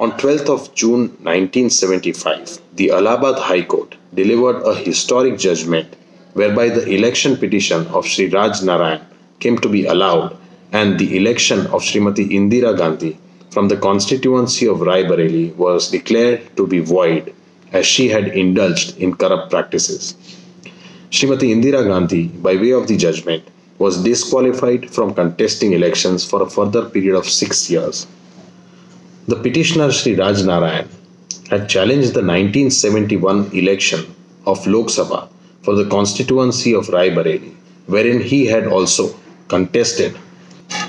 On 12th of June 1975, the Allahabad High Court delivered a historic judgment whereby the election petition of Sri Raj Narayan came to be allowed and the election of Srimati Indira Gandhi from the constituency of Rai Bareli was declared to be void as she had indulged in corrupt practices. Srimati Indira Gandhi, by way of the judgment, was disqualified from contesting elections for a further period of 6 years. The petitioner Sri Raj Narayan had challenged the 1971 election of Lok Sabha for the constituency of Rai Bareli, wherein he had also contested.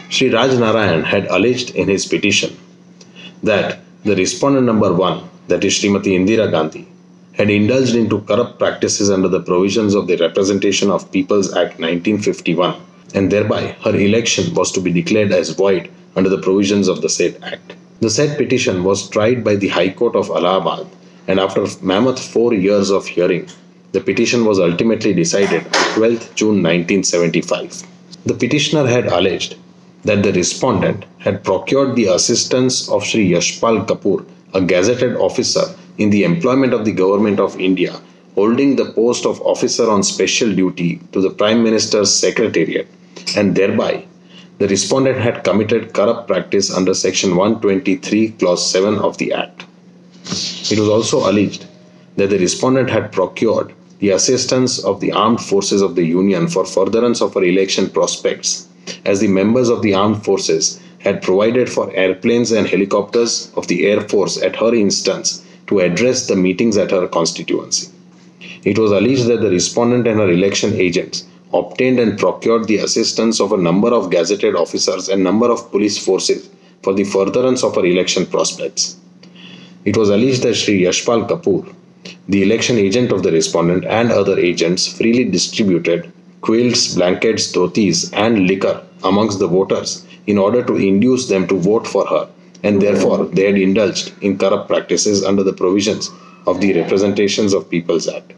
Sri Raj Narayan had alleged in his petition that the respondent number 1, that is Srimati Indira Gandhi, had indulged into corrupt practices under the provisions of the Representation of Peoples Act 1951, and thereby her election was to be declared as void under the provisions of the said Act. The said petition was tried by the High Court of Allahabad, and after mammoth 4 years of hearing, the petition was ultimately decided on 12th June 1975. The petitioner had alleged that the respondent had procured the assistance of Sri Yashpal Kapoor, a gazetted officer in the employment of the Government of India, holding the post of officer on special duty to the Prime Minister's Secretariat, and thereby the respondent had committed corrupt practice under Section 123, Clause 7 of the Act. It was also alleged that the respondent had procured the assistance of the armed forces of the Union for furtherance of her election prospects, as the members of the armed forces had provided for airplanes and helicopters of the Air Force at her instance to address the meetings at her constituency. It was alleged that the respondent and her election agents obtained and procured the assistance of a number of gazetted officers and number of police forces for the furtherance of her election prospects. It was alleged that Sri Yashpal Kapoor, the election agent of the respondent, and other agents freely distributed quilts, blankets, dhotis, and liquor amongst the voters in order to induce them to vote for her, and therefore they had indulged in corrupt practices under the provisions of the Representations of Peoples Act.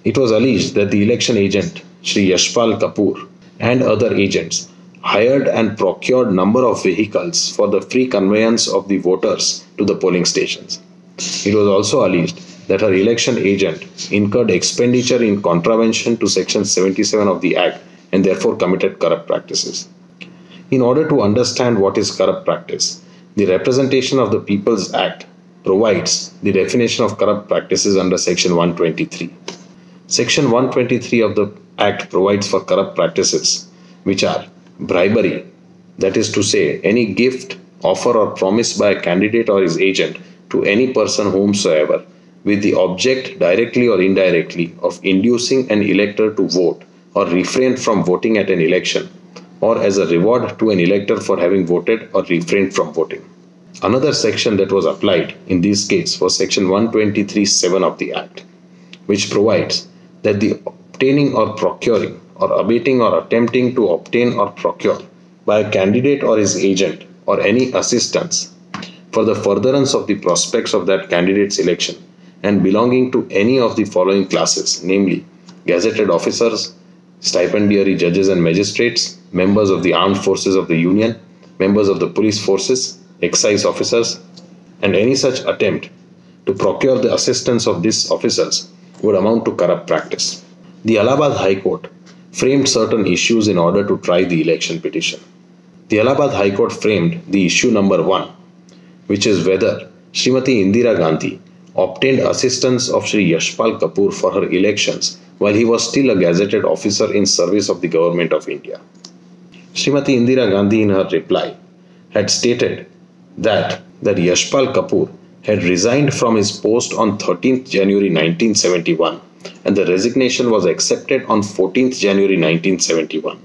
It was alleged that the election agent Sri Yashpal Kapoor and other agents hired and procured number of vehicles for the free conveyance of the voters to the polling stations. It was also alleged that her election agent incurred expenditure in contravention to Section 77 of the Act and therefore committed corrupt practices. In order to understand what is corrupt practice, the Representation of the Peoples Act provides the definition of corrupt practices under Section 123. Section 123 of the Act provides for corrupt practices, which are bribery, that is to say, any gift, offer, or promise by a candidate or his agent to any person whomsoever, with the object, directly or indirectly, of inducing an elector to vote or refrain from voting at an election, or as a reward to an elector for having voted or refrained from voting. Another section that was applied in this case was Section 123(7) of the Act, which provides that the obtaining or procuring or abating or attempting to obtain or procure by a candidate or his agent or any assistance for the furtherance of the prospects of that candidate's election and belonging to any of the following classes, namely gazetted officers, stipendiary judges and magistrates, members of the armed forces of the Union, members of the police forces, excise officers, and any such attempt to procure the assistance of these officers would amount to corrupt practice. The Allahabad High Court framed certain issues in order to try the election petition. The Allahabad High Court framed the issue number 1, which is whether Srimati Indira Gandhi obtained assistance of Sri Yashpal Kapoor for her elections while he was still a gazetted officer in service of the Government of India. Srimati Indira Gandhi, in her reply, had stated that Yashpal Kapoor had resigned from his post on 13th January 1971 and the resignation was accepted on 14th January 1971,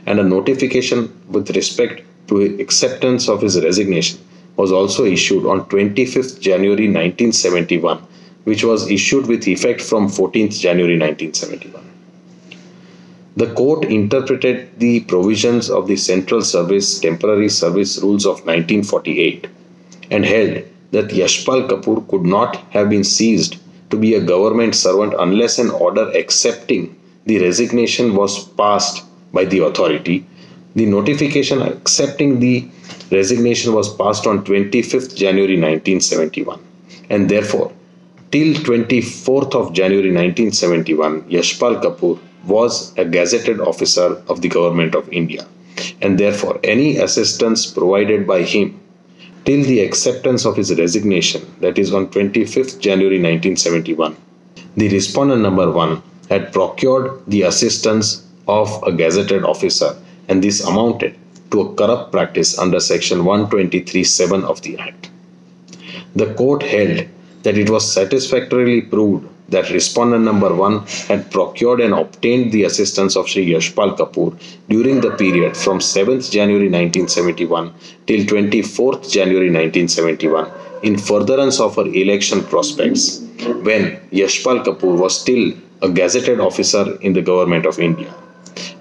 and a notification with respect to acceptance of his resignation was also issued on 25th January 1971, which was issued with effect from 14th January 1971. The court interpreted the provisions of the Central Service Temporary Service Rules of 1948 and held that Yashpal Kapoor could not have been seized to be a government servant unless an order accepting the resignation was passed by the authority. The notification accepting the resignation was passed on 25th January 1971, and therefore, till 24th of January 1971, Yashpal Kapoor was a gazetted officer of the Government of India, and therefore any assistance provided by him till the acceptance of his resignation, that is on 25th January 1971, the respondent number 1 had procured the assistance of a gazetted officer, and this amounted to a corrupt practice under section 123(7) of the Act. The court held that it was satisfactorily proved that respondent number 1 had procured and obtained the assistance of Sri Yashpal Kapoor during the period from 7th January 1971 till 24th January 1971 in furtherance of her election prospects, when Yashpal Kapoor was still a gazetted officer in the Government of India.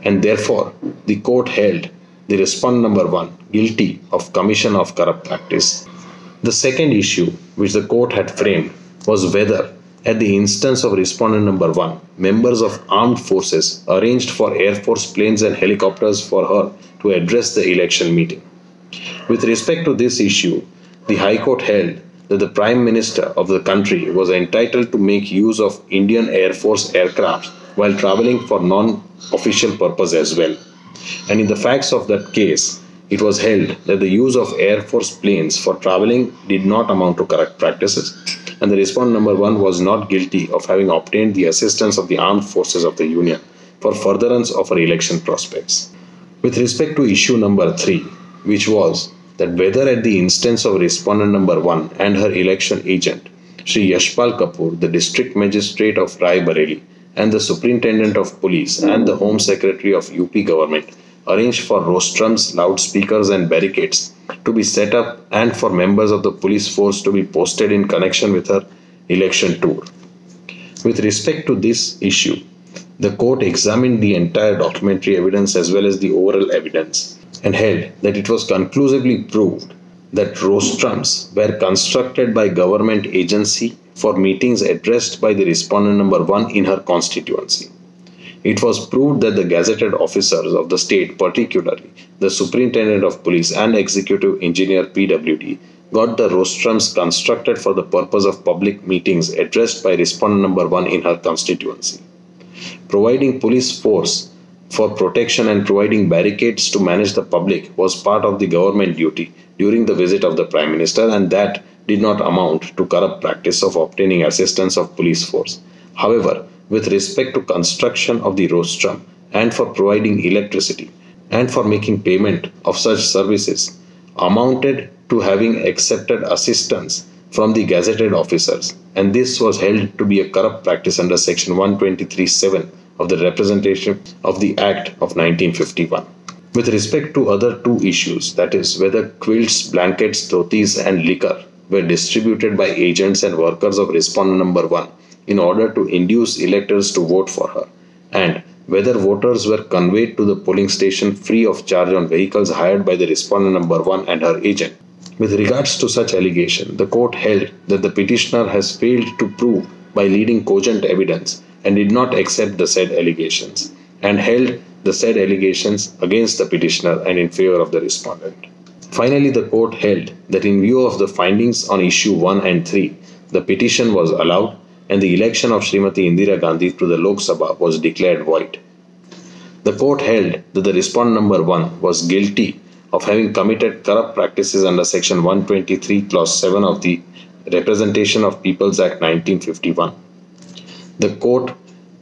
And therefore, the court held the respondent number 1 guilty of commission of corrupt practice. The second issue which the court had framed was whether, at the instance of respondent number 1, members of armed forces arranged for Air Force planes and helicopters for her to address the election meeting. With respect to this issue, the High Court held that the Prime Minister of the country was entitled to make use of Indian Air Force aircraft while travelling for non-official purpose as well. And in the facts of that case, it was held that the use of Air Force planes for travelling did not amount to corrupt practices, and the respondent number 1 was not guilty of having obtained the assistance of the armed forces of the Union for furtherance of her election prospects. With respect to issue number 3, which was that whether at the instance of respondent number 1 and her election agent, Sri Yashpal Kapoor, the District Magistrate of Rai Bareli, and the Superintendent of Police and the Home Secretary of UP government arranged for rostrums, loudspeakers and barricades to be set up and for members of the police force to be posted in connection with her election tour. With respect to this issue, the court examined the entire documentary evidence as well as the oral evidence and held that it was conclusively proved that rostrums were constructed by government agency for meetings addressed by the respondent number 1 in her constituency. It was proved that the gazetted officers of the state, particularly the Superintendent of Police and Executive Engineer PWD, got the rostrums constructed for the purpose of public meetings addressed by respondent number 1 in her constituency. Providing police force for protection and providing barricades to manage the public was part of the government duty during the visit of the Prime Minister, and that did not amount to corrupt practice of obtaining assistance of police force. However, with respect to construction of the rostrum and for providing electricity and for making payment of such services amounted to having accepted assistance from the gazetted officers, and this was held to be a corrupt practice under section 123(7) of the Representation of the Act of 1951. With respect to other two issues, that is, whether quilts, blankets, dhotis and liquor were distributed by agents and workers of respondent number 1 in order to induce electors to vote for her, and whether voters were conveyed to the polling station free of charge on vehicles hired by the respondent number 1 and her agent. With regards to such allegation, the court held that the petitioner has failed to prove by leading cogent evidence and did not accept the said allegations, and held the said allegations against the petitioner and in favor of the respondent. Finally, the court held that in view of the findings on issue 1 and 3, the petition was allowed and the election of Srimati Indira Gandhi to the Lok Sabha was declared void. The court held that the respondent number 1 was guilty of having committed corrupt practices under section 123 clause 7 of the Representation of Peoples Act 1951. The court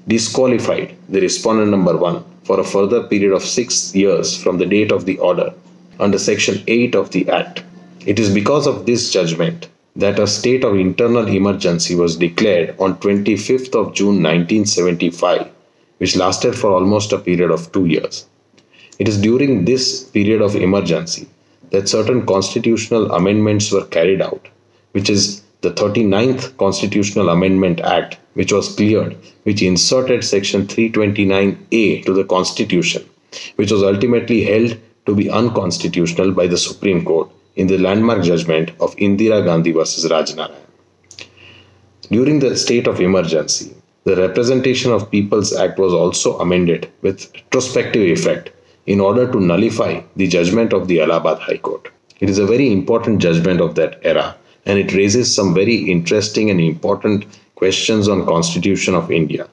disqualified the respondent number 1 for a further period of 6 years from the date of the order under section 8 of the Act. It is because of this judgment that a state of internal emergency was declared on 25th of June 1975, which lasted for almost a period of 2 years. It is during this period of emergency that certain constitutional amendments were carried out, which is the 39th Constitutional Amendment Act, which was cleared, which inserted section 329A to the Constitution, which was ultimately held to be unconstitutional by the Supreme Court in the landmark judgment of Indira Gandhi versus Rajnarayan. During the state of emergency, the Representation of Peoples Act was also amended with retrospective effect in order to nullify the judgment of the Allahabad High Court. It is a very important judgment of that era, and it raises some very interesting and important questions on Constitution of India.